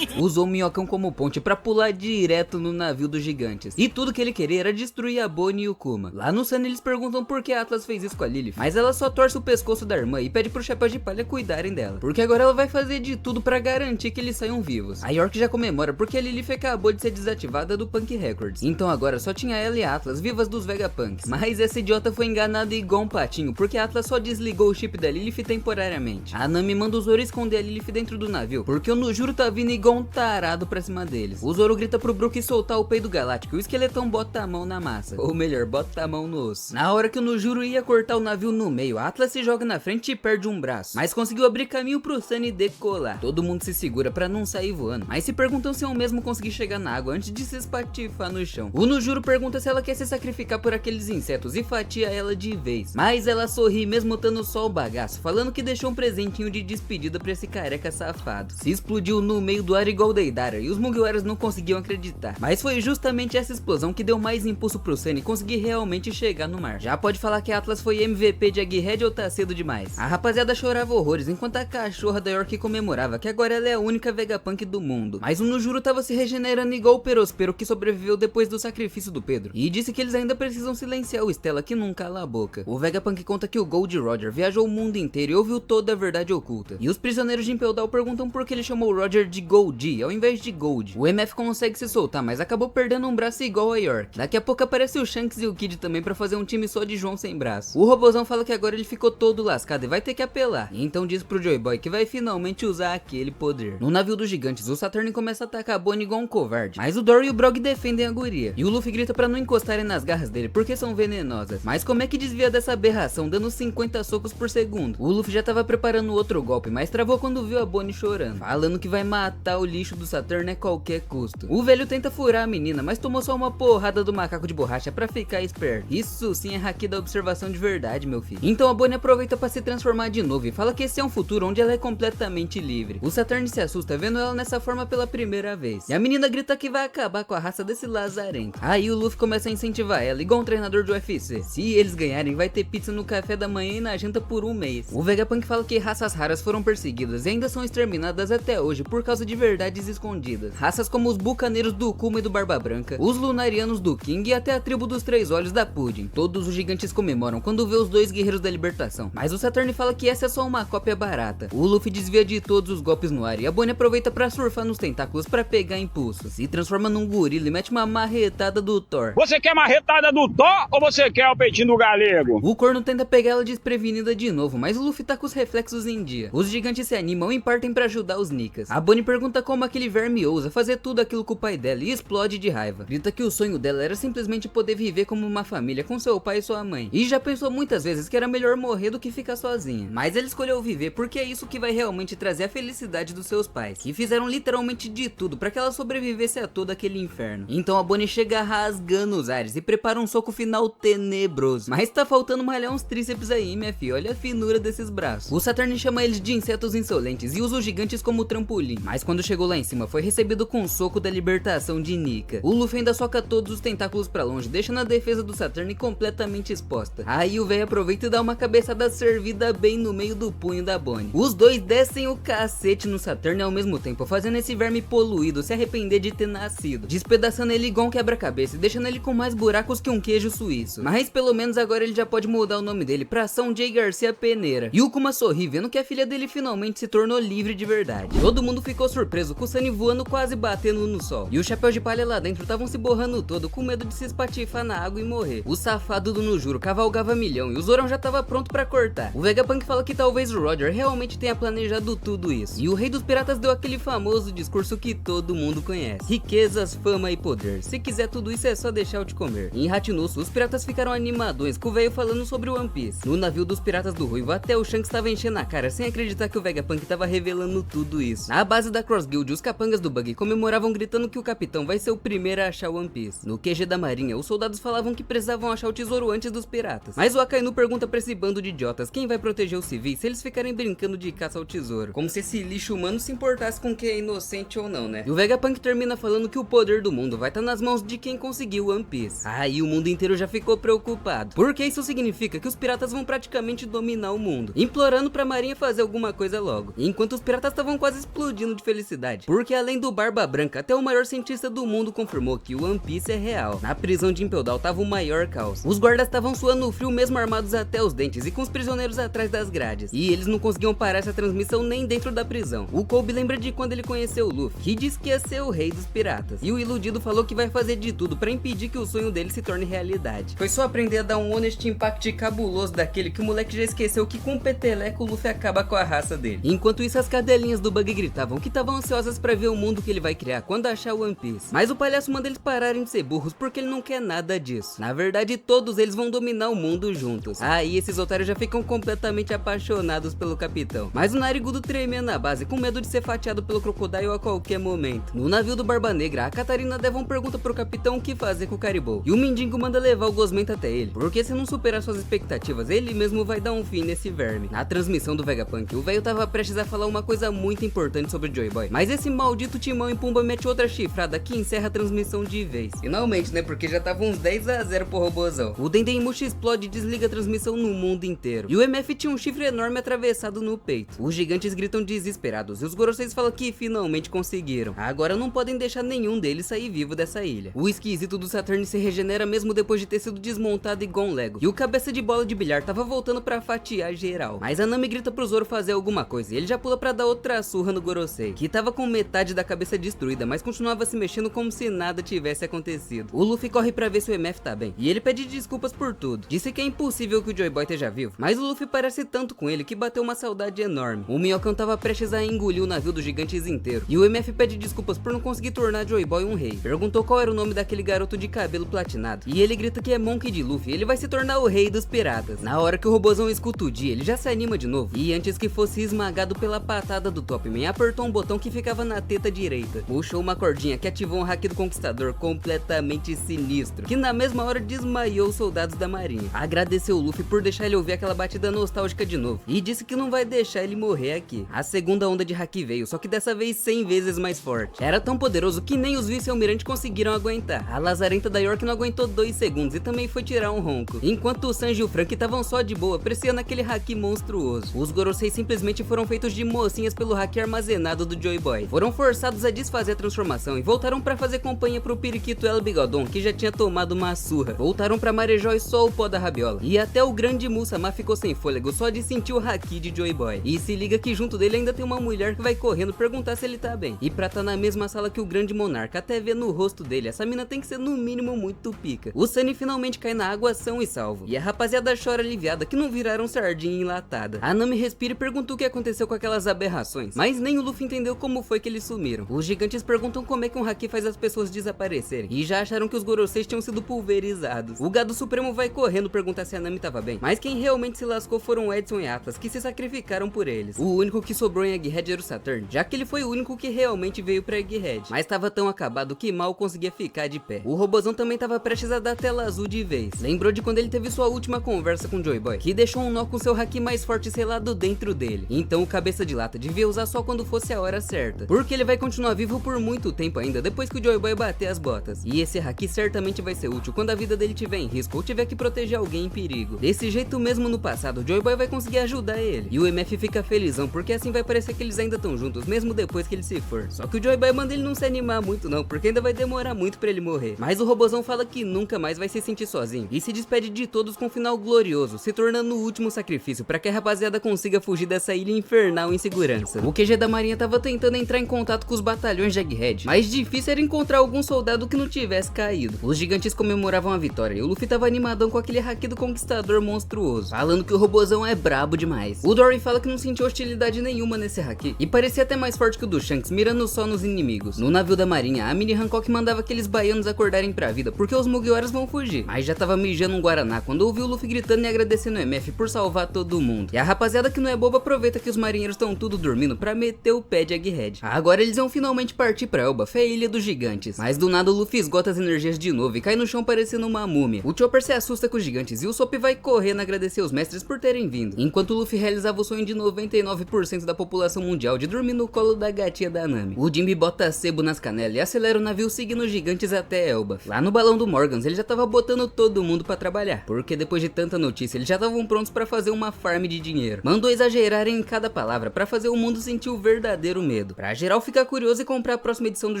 Usou o minhocão como ponte pra pular direto no navio dos gigantes. E tudo que ele queria era destruir a Bonnie e o Kuma. Lá no Sun eles perguntam por que Atlas fez isso com a Lilith, mas ela só torce o pescoço da irmã e pede pro Chapéu de Palha cuidarem dela, porque agora ela vai fazer de tudo pra garantir que eles saiam vivos. A York já comemora porque a Lilith acabou de ser desativada do Punk Records, então agora só tinha ela e a Atlas vivas dos Vegapunks. Mas essa idiota foi enganada igual um patinho, porque a Atlas só desligou o chip da Lilith temporariamente. A Nami manda o Zoro esconder a Lilith dentro do navio, porque o Nojuro tá vindo igual um tarado pra cima deles. O Zoro grita pro Brook soltar o peido galáctico e o esqueletão bota a mão na massa, ou melhor, bota a mão no osso. Na hora que o Nojuro ia cortar o navio no meio, a Atlas se joga na frente e perde um braço, mas conseguiu abrir caminho pro Sunny decolar. Todo mundo se segura pra não sair voando, mas se perguntam se eu mesmo consegui chegar na água antes de se espatifar no chão. O Nojuro pergunta se ela quer se sacrificar por aqueles insetos e fatia ela de vez, mas ela sorri mesmo estando só o bagaço, falando que deixou um presentinho de despedida pra esse careca safado. Se explodiu no meio do ar igual Deidara e os Mugiwaras não conseguiam acreditar, mas foi justamente essa explosão que deu mais impulso pro Sunny conseguir realmente chegar no mar. Já pode falar que a Atlas foi MVP de Egghead ou tá cedo demais? A rapaziada chorava horrores enquanto a cachorra da York comemorava que agora ela é a única Vegapunk do mundo, mas o Nojuro tava se regenerando igual o Perospero que sobreviveu depois do sacrifício do Pedro, e disse que eles ainda precisam silenciar o Stella que não cala a boca. O Vegapunk conta que o Gold Roger viajou o mundo inteiro e ouviu toda a verdade oculta, e os prisioneiros de Impel Down perguntam por que ele chamou o Roger de Goldie ao invés de Gold. O MF consegue se soltar, mas acabou perdendo um braço igual a York. Daqui a pouco aparece o Shanks e o Kid também pra fazer um time só de João sem braço. O Robozão fala que agora ele ficou todo lascado e vai ter que apelar, e então diz pro Joy Boy que vai finalmente usar aquele poder. No navio dos gigantes, o Saturn começa a atacar a Bonnie igual um covarde, mas o Dory e o Brog defendem a guria, e o Luffy grita pra não encostarem nas garras dele porque são venenosas. Mas como é que desvia dessa aberração dando 50 socos por segundo? O Luffy já tava preparando outro golpe, mas travou quando viu a Bonnie chorando, falando que vai matar o lixo do Saturn a qualquer custo. O velho tenta furar a menina, mas tomou só uma porrada do macaco de borracha pra ficar esperto. Isso sim é haki da observação de verdade, meu filho. Então a Bonnie aproveita pra se transformar de novo e fala que esse é um futuro onde ela é completamente livre. O Saturn se assusta vendo ela nessa forma pela primeira vez, e a menina grita que vai acabar com a raça desse lazarento. Aí o Luffy começa a incentivar ela, igual um treinador de UFC. Se eles ganharem, vai ter pizza no café da manhã e na janta por um mês. O Vegapunk fala que raças raras foram perseguidas e ainda são exterminadas até hoje por causa de verdades escondidas. Raças como os bucaneiros do Kuma e do Barba Branca, os lunarianos do King e até a tribo dos Três Olhos da Pudding. Todos os gigantes comemoram quando vê os dois guerreiros da libertação, mas o Saturn fala que essa é só uma cópia barata. O Luffy desvia de todos os golpes no ar e a Bonnie aproveita pra surfar nos tentáculos pra pegar impulso. Se transforma num gorila e mete uma marretada do Thor. Você quer marretada do Thor ou você quer o peitinho do galego? O corno tenta pegar ela desprevenida de novo, mas o Luffy tá com os reflexos em dia. Os gigantes se animam e partem pra ajudar os Nickas. A Bonnie pergunta como aquele verme ousa fazer tudo aquilo com o pai dela e explode de raiva. Grita que o sonho dela era simplesmente poder viver como uma família com seu pai e sua mãe. E já pensou muitas vezes que era melhor morrer do que ficar sozinha. Mas ela escolheu viver porque é isso que vai realmente trazer a felicidade dos seus pais, que fizeram literalmente de tudo pra que ela sobrevivesse a toda daquele inferno. Então a Bonnie chega rasgando os ares e prepara um soco final tenebroso. Mas tá faltando malhar uns tríceps aí, minha filha, olha a finura desses braços. O Saturn chama eles de insetos insolentes e usa os gigantes como trampolim. Mas quando chegou lá em cima, foi recebido com um soco da libertação de Nika. O Luffy ainda soca todos os tentáculos pra longe, deixando a defesa do Saturn completamente exposta. Aí o velho aproveita e dá uma cabeçada servida bem no meio do punho da Bonnie. Os dois descem o cacete no Saturn ao mesmo tempo, fazendo esse verme poluído se arrepender de ter nascido, despedaçando ele igual um quebra-cabeça e deixando ele com mais buracos que um queijo suíço. Mas pelo menos agora ele já pode mudar o nome dele pra São J. Garcia Peneira. E o Kuma sorri vendo que a filha dele finalmente se tornou livre de verdade. Todo mundo ficou surpreso com o Sunny voando quase batendo no sol. E o chapéu de palha lá dentro estavam se borrando todo com medo de se espatifar na água e morrer. O safado do Nujuro cavalgava milhão e o Zorão já tava pronto pra cortar. O Vegapunk fala que talvez o Roger realmente tenha planejado tudo isso. E o rei dos piratas deu aquele famoso discurso que todo mundo conhece: riquezas, fama e poder. Se quiser tudo isso é só deixar eu te comer. Em Hatinusso, os piratas ficaram animadões com o velho falando sobre o One Piece. No navio dos piratas do Ruivo, até o Shanks tava enchendo a cara sem acreditar que o Vegapunk tava revelando tudo isso. Na base da Cross Guild, os capangas do Buggy comemoravam gritando que o capitão vai ser o primeiro a achar o One Piece. No QG da marinha, os soldados falavam que precisavam achar o tesouro antes dos piratas. Mas o Akainu pergunta pra esse bando de idiotas quem vai proteger os civis se eles ficarem brincando de caça ao tesouro. Como se esse lixo humano se importasse com quem é inocente ou não, né? E o Vegapunk termina falando que o poder do mundo vai estar nas mãos de quem conseguiu o One Piece. Aí o mundo inteiro já ficou preocupado, porque isso significa que os piratas vão praticamente dominar o mundo, implorando pra marinha fazer alguma coisa logo. Enquanto os piratas estavam quase explodindo de felicidade, porque além do Barba Branca, até o maior cientista do mundo confirmou que o One Piece é real. Na prisão de Impel Down tava o maior caos. Os guardas estavam suando frio mesmo armados até os dentes e com os prisioneiros atrás das grades. E eles não conseguiam parar essa transmissão nem dentro da prisão. O Kobe lembra de quando ele conheceu o Luffy, que disse que ia ser o rei dos piratas. E o iludido falou que vai fazer de tudo pra impedir que o sonho dele se torne realidade. Foi só aprender a dar um honest impact cabuloso daquele que o moleque já esqueceu que com o peteleco o Luffy acaba com a raça dele. Enquanto isso, as cadelinhas do Bug gritavam que estavam ansiosas pra ver o mundo que ele vai criar quando achar o One Piece. Mas o palhaço manda eles pararem de ser burros porque ele não quer nada disso. Na verdade, todos eles vão dominar o mundo juntos. Aí esses otários já ficam completamente apaixonados pelo capitão. Mas o Narigudo tremia na base com medo de ser fatiado pelo Crocodile a qualquer momento. No navio do Barba Negra, a Catarina Devon pergunta pro capitão o que fazer com o Caribou. E o Mindingo manda levar o Gosmenta até ele, porque se não superar suas expectativas, ele mesmo vai dar um fim nesse verme. Na transmissão do Vegapunk, o velho tava prestes a falar uma coisa muito importante sobre o Joy Boy, mas esse maldito Timão e Pumba mete outra chifrada que encerra a transmissão de vez. Finalmente, né? Porque já tava uns 10-0 pro robozão. O Dendemushi explode e desliga a transmissão no mundo inteiro. E o MF tinha um chifre enorme atravessado no peito. Os gigantes gritam desesperados e os Goroseis falam que finalmente conseguiram. Agora não podem deixar nenhum deles sair vivo dessa ilha. O esquisito do Saturn se regenera mesmo depois de ter sido desmontado igual um Lego. E o cabeça de bola de bilhar tava voltando pra fatiar geral. Mas a Nami grita pro Zoro fazer alguma coisa e ele já pula pra dar outra surra no Gorosei, que tava com metade da cabeça destruída, mas continuava se mexendo como se nada tivesse acontecido. O Luffy corre pra ver se o MF tá bem, e ele pede desculpas por tudo. Disse que é impossível que o Joy Boy esteja vivo, mas o Luffy parece tanto com ele que bateu uma saudade enorme. O Minhocão tava prestes a engolir o navio dos gigantes inteiro, e o MF pede desculpas por não conseguir tornar Joy Boy um rei. Perguntou qual era o nome daquele garoto de cabelo platinado, e ele grita que é Monkey D. Luffy, ele vai se tornar o rei dos piratas. Na hora que o robozão escuta o dia, ele já se anima de novo, e antes que fosse esmagado pela patada do Topman, apertou um botão que ficava na teta direita, puxou uma cordinha que ativou um hack do Conquistador completamente sinistro, que na mesma hora desmaiou os soldados da marinha. Agradeceu o Luffy por deixar ele ouvir aquela batida nostálgica de novo, e disse que não vai deixar ele morrer aqui. A segunda onda de hack veio, só que dessa vez 100 vezes mais forte. Era tão poderoso que nem os vice-almirantes conseguiram aguentar. A lazarenta da York não aguentou 2 segundos e também foi tirar um ronco, enquanto o Sanji e o Frank estavam só de boa, apreciando aquele hack monstruoso. Os Gorosei simplesmente foram feitos de mocinhas pelo hack armazenado do Joy Boy. Foram forçados a desfazer a transformação e voltaram pra fazer companhia pro periquito El Bigodon, que já tinha tomado uma surra. Voltaram pra Marejó e só o pó da rabiola. E até o grande Musamá ficou sem fôlego só de sentir o haki de Joy Boy. E se liga que junto dele ainda tem uma mulher que vai correndo perguntar se ele tá bem. E pra tá na mesma sala que o grande monarca, até ver no rosto dele, essa mina tem que ser no mínimo muito pica. O Sunny finalmente cai na água são e salvo. E a rapaziada chora aliviada que não viraram sardinha enlatada. A Nami respira e pergunta o que aconteceu com aquelas aberrações, mas nem o Luffy entendeu como foi que eles sumiram. Os gigantes perguntam como é que um haki faz as pessoas desaparecerem, e já acharam que os Goroseis tinham sido pulverizados. O gado supremo vai correndo perguntar se a Nami tava bem, mas quem realmente se lascou foram Edson e Atlas, que se sacrificaram por eles. O único que sobrou em Egghead era o Saturn, já que ele foi o único que realmente veio pra Egghead, mas tava tão tão acabado que mal conseguia ficar de pé. O robozão também tava prestes a dar tela azul de vez. Lembrou de quando ele teve sua última conversa com Joy Boy, que deixou um nó com seu haki mais forte selado dentro dele. Então o cabeça de lata devia usar só quando fosse a hora certa, porque ele vai continuar vivo por muito tempo ainda depois que o Joy Boy bater as botas. E esse haki certamente vai ser útil quando a vida dele tiver em risco ou tiver que proteger alguém em perigo. Desse jeito mesmo no passado, o Joy Boy vai conseguir ajudar ele. E o MF fica felizão, porque assim vai parecer que eles ainda estão juntos, mesmo depois que ele se for. Só que o Joy Boy manda ele não se animar muito não, porque ainda vai demorar muito pra ele morrer. Mas o robozão fala que nunca mais vai se sentir sozinho, e se despede de todos com um final glorioso, se tornando o último sacrifício pra que a rapaziada consiga fugir dessa ilha infernal em segurança. O QG da marinha tava tentando entrar em contato com os batalhões de Egghead, mas difícil era encontrar algum soldado que não tivesse caído. Os gigantes comemoravam a vitória e o Luffy tava animadão com aquele haki do conquistador monstruoso, falando que o robozão é brabo demais. O Dory fala que não sentiu hostilidade nenhuma nesse haki, e parecia até mais forte que o do Shanks, mirando só nos inimigos. No navio da marinha, a Mini Hancock mandava aqueles baianos acordarem pra vida, porque os Mugiwaras vão fugir, mas já tava mijando um Guaraná quando ouviu o Luffy gritando e agradecendo o MF por salvar todo mundo. E a rapaziada que não é boba aproveita que os marinheiros estão tudo dormindo pra meter o pé de Egghead. Agora eles vão finalmente partir pra Elbaf, a ilha dos gigantes. Mas do nada o Luffy esgota as energias de novo e cai no chão parecendo uma múmia. O Chopper se assusta com os gigantes e o Sop vai correndo agradecer os mestres por terem vindo, enquanto o Luffy realizava o sonho de 99% da população mundial de dormir no colo da gatinha da Nami. O Jinbe bota sebo nas canelas e acelera o navio seguindo os gigantes até Elbaf. Lá no balão do Morgans ele já tava botando todo mundo pra trabalhar, porque depois de tanta notícia eles já estavam prontos pra fazer uma farm de dinheiro. Mandou exagerarem em cada palavra pra fazer o mundo sentir o verdadeiro medo, pra geral ficar curioso e comprar a próxima edição do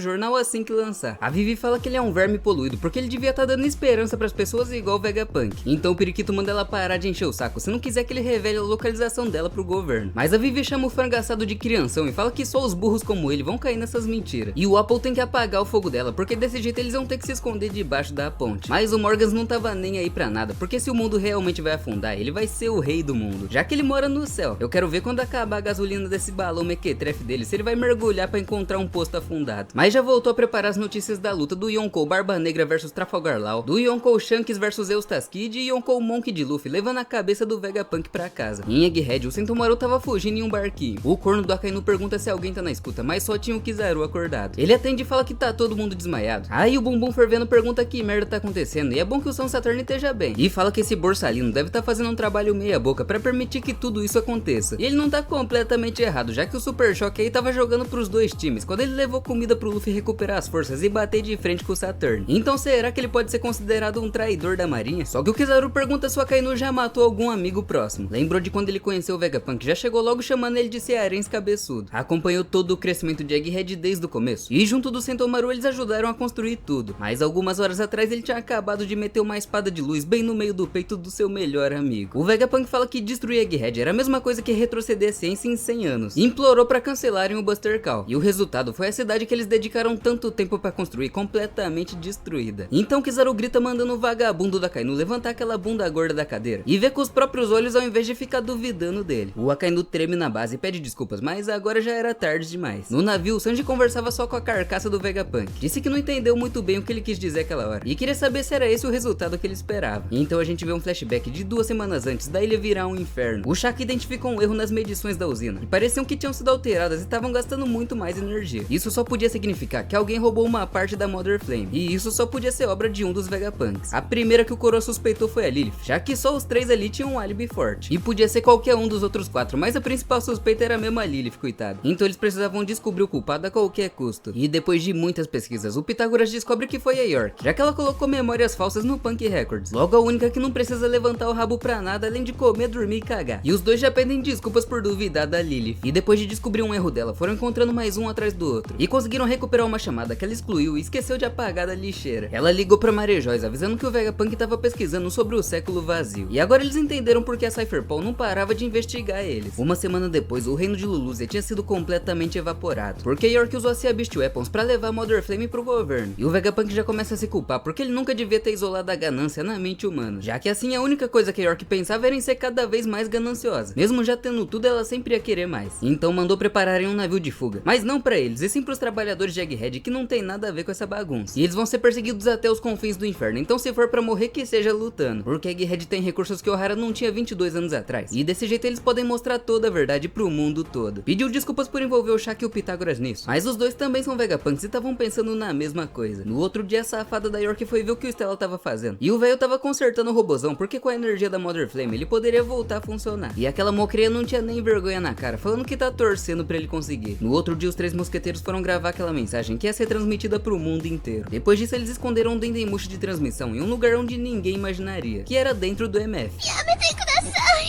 jornal assim que lançar. A Vivi fala que ele é um verme poluído porque ele devia estar dando esperança pras pessoas igual o Vegapunk. Então o Periquito manda ela parar de encher o saco se não quiser que ele revele a localização dela pro governo. Mas a Vivi chama o frangaçado de crianção e fala que só os burros como ele vão cair nessas mentiras. E o Apple tem que apagar o fogo dela, porque desse jeito eles vão ter que se esconder debaixo da ponte. Mas o Morgans não tava nem aí pra nada, porque se o mundo realmente vai afundar, ele vai ser o rei do mundo, já que ele mora no céu. Eu quero ver quando acabar a gasolina desse balão mequetrefe dele, se ele vai mergulhar pra encontrar um posto afundado. Mas já voltou a preparar as notícias da luta do Yonkou Barba Negra versus Trafalgar Law, do Yonkou Shanks versus Eustace Kid e Yonkou Monk de Luffy, levando a cabeça do Vegapunk pra casa. Em Egghead, o Sentomaru tava fugindo em um barquinho. O corno do Akainu pergunta se alguém tá na escuta, mas só tinha o Kizaru acordado. Ele atende e fala que tá todo mundo desmaiado. Aí o Bumbum Fervendo pergunta que merda tá acontecendo, e é bom que o São Saturno esteja bem. E fala que esse Borsalino deve tá fazendo um trabalho meia boca pra permitir que tudo isso aconteça. E ele não tá completamente errado, já que o Super Choque aí tava jogando pros dois times, quando ele levou comida pro Luffy recuperar as forças e bater de frente com o Saturn. Então será que ele pode ser considerado um traidor da marinha? Só que o Kizaru pergunta se o Akainu já matou algum amigo próximo. Lembrou de quando ele conheceu o Vegapunk, já chegou logo chamando ele de cearense cabeçudo. Acompanhou todo o crescimento de Egghead desde o começo, e junto do Sentomaru eles ajudaram a construir tudo. Mas algumas horas atrás ele tinha acabado de meter uma espada de luz bem no meio do peito do seu melhor amigo. O Vegapunk fala que destruir Egghead era a mesma coisa que retroceder a ciência em 100 anos, e implorou pra cancelarem o Buster Call. E o resultado foi a cidade que eles dedicaram tanto tempo pra construir completamente destruída. Então Kizaru grita mandando o vagabundo da Akainu levantar aquela bunda gorda da cadeira e ver com os próprios olhos ao invés de ficar duvidando dele. O Akainu treme na base e pede desculpas, mas agora já era tarde demais. No navio, Sanji conversava só com a carcaça do Vegapunk. Disse que não entendeu muito bem o que ele quis dizer aquela hora e queria saber se era esse o resultado que ele esperava. Então a gente vê um flashback de 2 semanas antes da ilha virar um inferno. O Shaka identificou um erro nas medições da usina e pareciam que tinham sido alteradas e estavam gastando muito mais energia. Isso só podia significar que alguém roubou uma parte da Mother Flame, e isso só podia ser obra de um dos Vegapunks. A primeira que o Kuro suspeitou foi a Lilith, já que só os 3 ali tinham um álibi forte, e podia ser qualquer um dos outros 4, mas a principal suspeita era mesmo a Lilith, coitada. Então eles precisavam descobrir o culpado a qualquer custo. E depois de muitas pesquisas, o Pitágoras descobre que foi a York, já que ela colocou memórias falsas no Punk Records. Logo a única que não precisa levantar o rabo pra nada além de comer, dormir e cagar. E os dois já pedem desculpas por duvidar da Lilith. E depois de descobrir um erro dela, foram encontrando mais um atrás do outro, e conseguiram recuperar uma chamada que ela excluiu e esqueceu de apagar da lixeira. Ela ligou pra Marejóis avisando que o Vegapunk tava pesquisando sobre o século vazio. E agora eles entenderam porque a Cypherpaw não parava de investigar eles. Uma semana depois, o reino de Luluzia tinha sido completamente evaporado, porque York usou a Sea Beast Weapons pra levar a Mother Flame pro governo. E o Vegapunk já começa a se culpar porque ele nunca devia ter isolado a ganância na mente humana, já que assim a única coisa que York pensava era em ser cada vez mais gananciosa. Mesmo já tendo tudo, ela sempre ia querer mais. Então mandou prepararem um navio de fuga, mas não pra eles, e sim pros trabalhadores de Egghead, que não tem nada a ver com essa bagunça. E eles vão ser perseguidos até os confins do inferno, então se for pra morrer, que seja lutando, porque Egghead tem recursos que Ohara não tinha 22 anos atrás, e desse jeito eles podem mostrar toda a verdade pro mundo todo. Pediu desculpas por envolver o Shaka e o Pitágoras nisso, mas os dois também são Vegapunk Vegapunks estavam pensando na mesma coisa. No outro dia, a safada da York foi ver o que o Stella tava fazendo. E o velho tava consertando o robozão, porque com a energia da Mother Flame ele poderia voltar a funcionar. E aquela mocreia não tinha nem vergonha na cara, falando que tá torcendo pra ele conseguir. No outro dia, os três mosqueteiros foram gravar aquela mensagem que ia ser transmitida pro mundo inteiro. Depois disso, eles esconderam um dendemushi de transmissão em um lugar onde ninguém imaginaria, que era dentro do MF.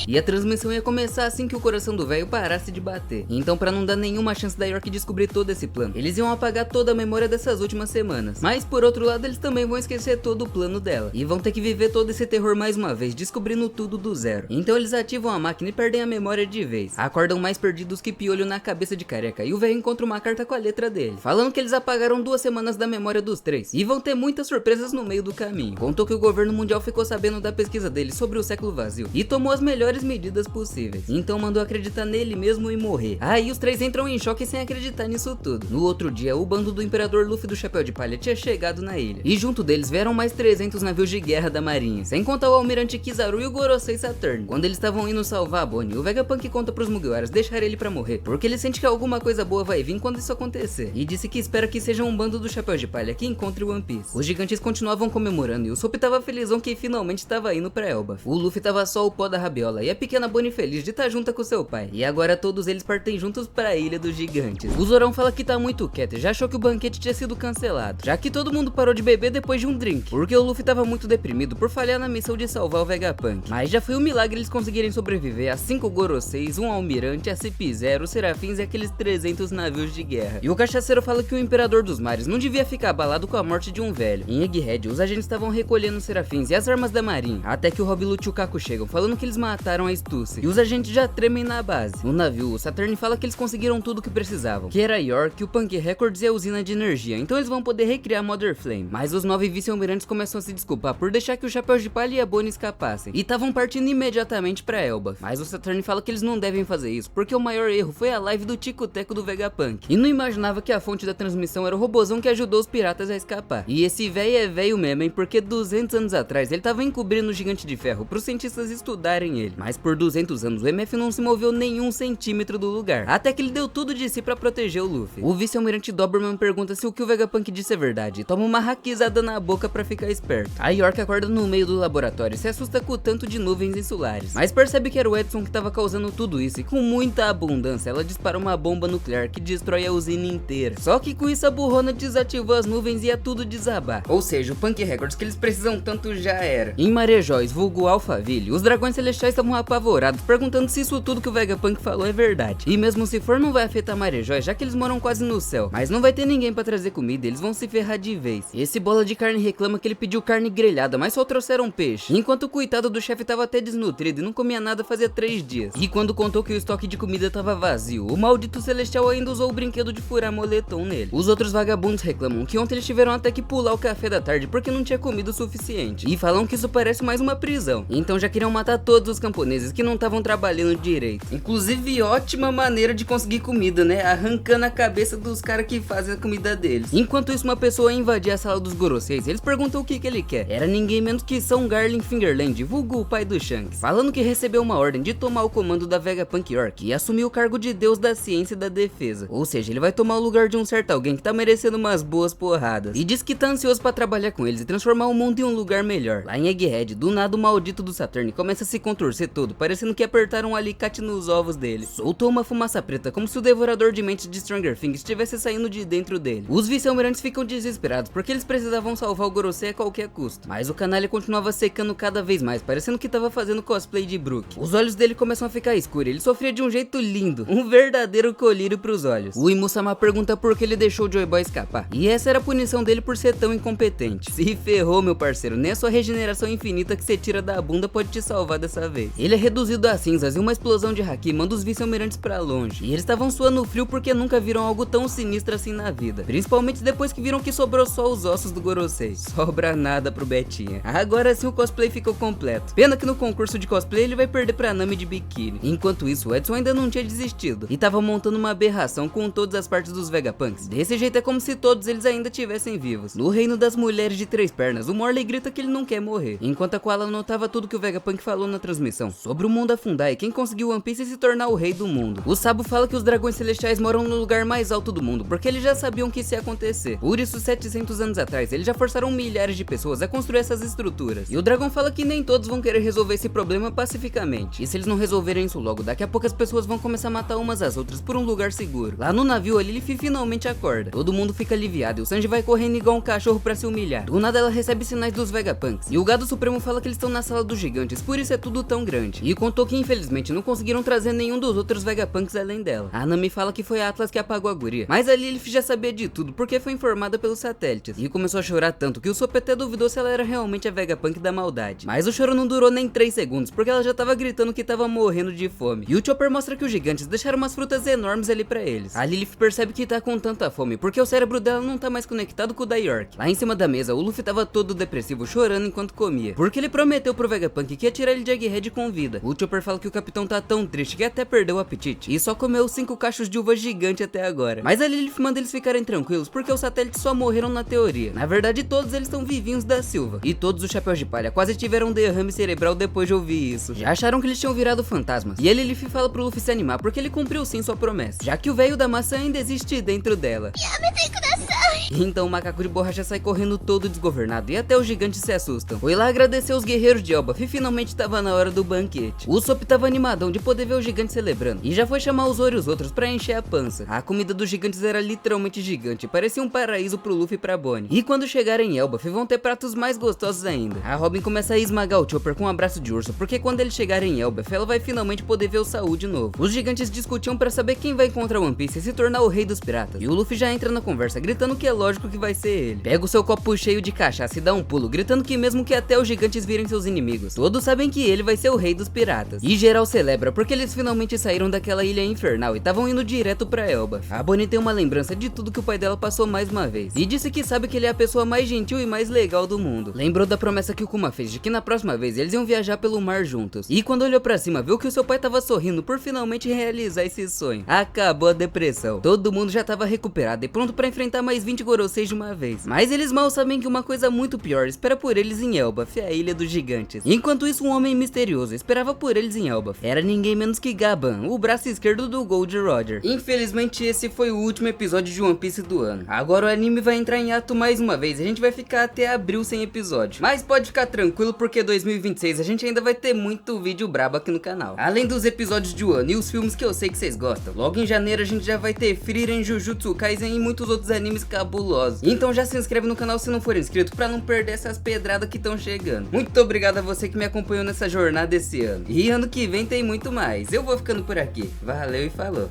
E a transmissão ia começar assim que o coração do velho parasse de bater. Então, pra não dar nenhuma chance da York descobrir todo esse plano, eles iam apagar toda a memória dessas últimas semanas. Mas por outro lado, eles também vão esquecer todo o plano dela e vão ter que viver todo esse terror mais uma vez, descobrindo tudo do zero. Então eles ativam a máquina e perdem a memória de vez. Acordam mais perdidos que piolho na cabeça de careca, e o velho encontra uma carta com a letra dele, falando que eles apagaram 2 semanas da memória dos três e vão ter muitas surpresas no meio do caminho. Contou que o governo mundial ficou sabendo da pesquisa dele sobre o século vazio e tomou as melhores medidas possíveis. Então mandou acreditar nele mesmo e morrer. Aí os três entram em choque sem acreditar nisso tudo. No outro dia, o bando do Imperador Luffy do Chapéu de Palha tinha chegado na ilha, e junto deles vieram mais 300 navios de guerra da marinha, sem contar o Almirante Kizaru e o Gorosei Saturn. Quando eles estavam indo salvar a Bonnie, o Vegapunk conta pros Mugiwaras deixar ele pra morrer, porque ele sente que alguma coisa boa vai vir quando isso acontecer, e disse que espera que seja um bando do Chapéu de Palha que encontre o One Piece. Os gigantes continuavam comemorando e o Sop tava felizão que finalmente tava indo pra Elbaf. O Luffy tava só o pó da rabiola e a pequena Bonnie feliz de estar junta com seu pai, e agora todos eles partem juntos pra Ilha dos Gigantes. O Zorão fala que tá muito quieto e já achou que o banquete tinha sido cancelado, já que todo mundo parou de beber depois de um drink, porque o Luffy tava muito deprimido por falhar na missão de salvar o Vegapunk. Mas já foi um milagre eles conseguirem sobreviver a 5 Goroseis, um Almirante, a CP0, Serafins e aqueles 300 navios de guerra. E o cachaceiro fala que o Imperador dos Mares não devia ficar abalado com a morte de um velho. Em Egghead, os agentes estavam recolhendo os Serafins e as armas da marinha, até que o Rob Lute e o Kaku chegam, falando que eles mataram a Stussy, e os agentes já tremem na base. No navio, o Saturn fala que eles conseguiram tudo o que precisavam, que era York, o Punk Records e a usina de energia, então eles vão poder recriar a Mother Flame. Mas os 9 vice-almirantes começam a se desculpar por deixar que o Chapéu de Palha e a Bonnie escapassem, e estavam partindo imediatamente pra Elbaf. Mas o Saturn fala que eles não devem fazer isso, porque o maior erro foi a live do Tico-Teco do Vegapunk, e não imaginava que a fonte da transmissão era o robozão que ajudou os piratas a escapar. E esse véio é véio mesmo, hein, porque 200 anos atrás ele tava encobrindo o Gigante de Ferro pros cientistas estudarem ele, mas por 200 anos o MF não se moveu nenhum centímetro do lugar, até que ele deu tudo de si pra proteger o Luffy. O vice-almirante Doberman pergunta se o que o Vegapunk disse é verdade e toma uma hackizada na boca pra ficar esperto. A York acorda no meio do laboratório e se assusta com o tanto de nuvens insulares, mas percebe que era o Edson que tava causando tudo isso, e com muita abundância ela dispara uma bomba nuclear que destrói a usina inteira. Só que com isso a burrona desativou as nuvens e ia tudo desabar, ou seja, o Punk Records que eles precisam tanto já era. Em Marejóis, vulgo Alphaville, os dragões celestiais estavam apavorados, perguntando se isso tudo que o Vegapunk falou é verdade. E mesmo se for, não vai afetar Marejóis, já que eles moram quase no céu, mas não vai ter ninguém pra trazer comida, eles vão se ferrar de vez. Esse bola de carne reclama que ele pediu carne grelhada, mas só trouxeram peixe, enquanto o coitado do chefe tava até desnutrido e não comia nada fazia 3 dias. E quando contou que o estoque de comida tava vazio, o maldito celestial ainda usou o brinquedo de furar moletom nele. Os outros vagabundos reclamam que ontem eles tiveram até que pular o café da tarde porque não tinha comido o suficiente, e falam que isso parece mais uma prisão, então já queriam matar todos os camponeses que não estavam trabalhando direito. Inclusive, ótima maneira de conseguir comida, né? Arrancando a cabeça dos caras que fazem a comida deles. Enquanto isso, uma pessoa invadia a sala dos Goroseis, eles perguntam o que ele quer. Era ninguém menos que São Garling Fingerland, vulgo o pai do Shanks, falando que recebeu uma ordem de tomar o comando da Vegapunk York e assumir o cargo de deus da ciência e da defesa. Ou seja, ele vai tomar o lugar de um certo alguém que tá merecendo umas boas porradas, e diz que tá ansioso pra trabalhar com eles e transformar o mundo em um lugar melhor. Lá em Egghead, do nada o maldito do Saturn começa a se contorcer todo, parecendo que apertaram um alicate nos ovos dele. Soltou uma fumaça preta, como se o devorador de mentes de Stranger Things estivesse saindo de dentro dele. Os vice-almirantes ficam desesperados, porque eles precisavam salvar o Gorosei a qualquer custo, mas o canalha continuava secando cada vez mais, parecendo que tava fazendo cosplay de Brook. Os olhos dele começam a ficar escuros, ele sofria de um jeito lindo, um verdadeiro colírio pros olhos. O Imusama pergunta por que ele deixou o Joy Boy escapar, e essa era a punição dele por ser tão incompetente. Se ferrou, meu parceiro, nem a sua regeneração infinita que você tira da bunda pode te salvar dessa vez. Ele é reduzido a cinzas e uma explosão de haki manda os vice-almirantes pra longe, e eles estavam suando frio porque nunca viram algo tão sinistro assim na vida, principalmente depois que viram que sobrou só os ossos do Gorosei. Sobra nada pro Betinha. Agora sim o cosplay ficou completo. Pena que no concurso de cosplay ele vai perder pra Nami de biquíni. Enquanto isso, o Edson ainda não tinha desistido e tava montando uma aberração com todas as partes dos Vegapunks. Desse jeito é como se todos eles ainda estivessem vivos. No reino das mulheres de 3 pernas, o Morley grita que ele não quer morrer, enquanto a Koala notava tudo que o Vegapunk falou na transmissão premonição sobre o mundo afundar e quem conseguiu One Piece se tornar o rei do mundo. O Sabo fala que os dragões celestiais moram no lugar mais alto do mundo, porque eles já sabiam que isso ia acontecer. Por isso, 700 anos atrás, eles já forçaram milhares de pessoas a construir essas estruturas. E o dragão fala que nem todos vão querer resolver esse problema pacificamente. E se eles não resolverem isso logo, daqui a pouco as pessoas vão começar a matar umas às outras por um lugar seguro. Lá no navio, a Lilith finalmente acorda. Todo mundo fica aliviado e o Sanji vai correndo igual um cachorro pra se humilhar. Do nada ela recebe sinais dos Vegapunks. E o Gado Supremo fala que eles estão na sala dos gigantes, por isso é tudo tão grande. E contou que infelizmente não conseguiram trazer nenhum dos outros Vegapunks além dela. A Nami fala que foi a Atlas que apagou a guria. Mas a Lilith já sabia de tudo porque foi informada pelos satélites. E começou a chorar tanto que o Sop até duvidou se ela era realmente a Vegapunk da maldade. Mas o choro não durou nem 3 segundos, porque ela já tava gritando que tava morrendo de fome. E o Chopper mostra que os gigantes deixaram umas frutas enormes ali pra eles. A Lilith percebe que tá com tanta fome, porque o cérebro dela não tá mais conectado com o da York. Lá em cima da mesa, o Luffy tava todo depressivo, chorando enquanto comia. Porque ele prometeu pro Vegapunk que ia tirar ele de Egghead com vida. O Chopper fala que o capitão tá tão triste que até perdeu o apetite. E só comeu 5 cachos de uva gigante até agora. Mas a Lilith manda eles ficarem tranquilos, porque os satélites só morreram na teoria. Na verdade, todos eles estão vivinhos da Silva. E todos os chapéus de palha quase tiveram um derrame cerebral depois de ouvir isso. Já acharam que eles tinham virado fantasmas. E a Lilith fala pro Luffy se animar, porque ele cumpriu sim sua promessa, já que o velho da maçã ainda existe dentro dela. Então o macaco de borracha sai correndo todo desgovernado e até os gigantes se assustam. Foi lá agradecer os guerreiros de Elbaf e finalmente tava na hora do banquete. O Sop tava animadão de poder ver os gigantes celebrando e já foi chamar os Zoro e os outros pra encher a pança. A comida dos gigantes era literalmente gigante, parecia um paraíso pro Luffy e pra Bonnie. E quando chegarem em Elbaf vão ter pratos mais gostosos ainda. A Robin começa a esmagar o Chopper com um abraço de urso, porque quando eles chegarem em Elbaf ela vai finalmente poder ver o Saul de novo. Os gigantes discutiam pra saber quem vai encontrar One Piece e se tornar o rei dos piratas. E o Luffy já entra na conversa gritando que é lógico que vai ser ele. Pega o seu copo cheio de cachaça e dá um pulo, gritando que mesmo que até os gigantes virem seus inimigos, todos sabem que ele vai ser o rei dos piratas. E geral celebra porque eles finalmente saíram daquela ilha infernal e estavam indo direto pra Elbaf. A Bonnie tem uma lembrança de tudo que o pai dela passou mais uma vez e disse que sabe que ele é a pessoa mais gentil e mais legal do mundo. Lembrou da promessa que o Kuma fez de que na próxima vez eles iam viajar pelo mar juntos. E quando olhou pra cima, viu que o seu pai tava sorrindo por finalmente realizar esse sonho. Acabou a depressão. Todo mundo já tava recuperado e pronto pra enfrentar mais 20 Goroseis de uma vez. Mas eles mal sabem que uma coisa muito pior espera por eles em Elbaf, a ilha dos gigantes. Enquanto isso, um homem misterioso esperava por eles em Elbaf. Era ninguém menos que Gaban, o braço esquerdo do Gold Roger. Infelizmente esse foi o último episódio de One Piece do ano. Agora o anime vai entrar em ato mais uma vez e a gente vai ficar até abril sem episódio. Mas pode ficar tranquilo porque 2026 a gente ainda vai ter muito vídeo brabo aqui no canal. Além dos episódios de Wano e os filmes que eu sei que vocês gostam, logo em janeiro a gente já vai ter Frieren, Jujutsu Kaisen e muitos outros animes cabulosos. Então já se inscreve no canal se não for inscrito pra não perder essas pedradas que estão chegando. Muito obrigado a você que me acompanhou nessa jornada esse ano. E ano que vem tem muito mais. Eu vou ficando por aqui. Valeu e falou.